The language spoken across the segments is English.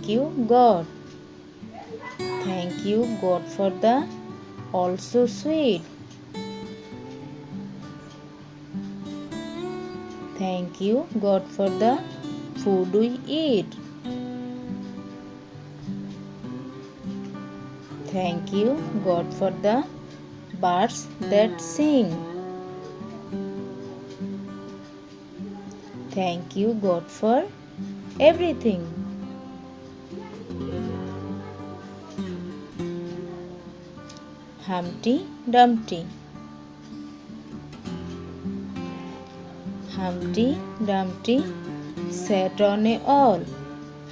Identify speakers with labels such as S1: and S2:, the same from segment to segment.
S1: Thank you, God. Thank you, God, for the also sweet. Thank you, God, for the food we eat. Thank you, God, for the birds that sing. Thank you, God, for everything. Humpty Dumpty. Humpty Dumpty sat on a wall.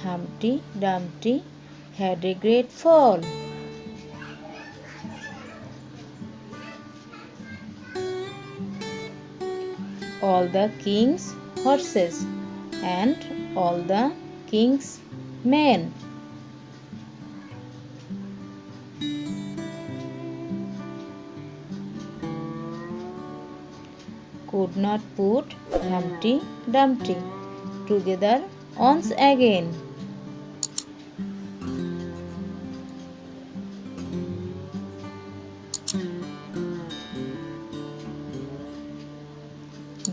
S1: Humpty Dumpty had a great fall. All the king's horses and all the king's men could not put Humpty Dumpty together once again.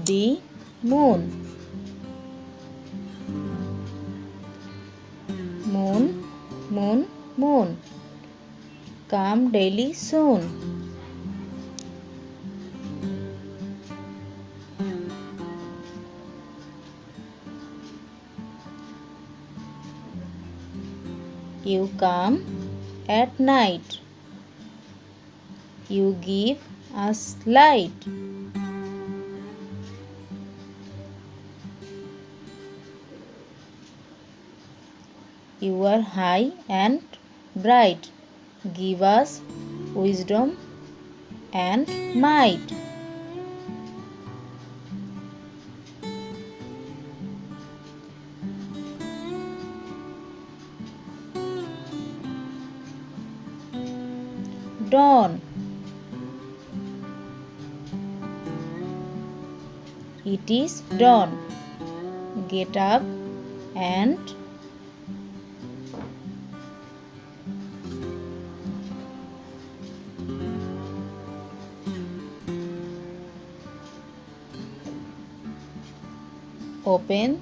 S1: The moon. Moon, moon, moon, come daily soon. You come at night. You give us light. You are high and bright. Give us wisdom and might. Dawn. It is dawn. Get up and open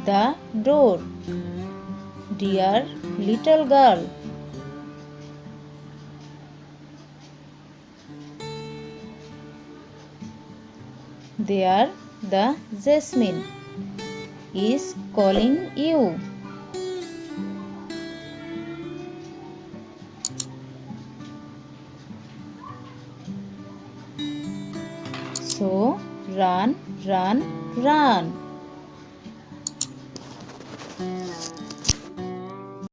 S1: the door. Dear little girl. There the jasmine is calling you. So run, run, run.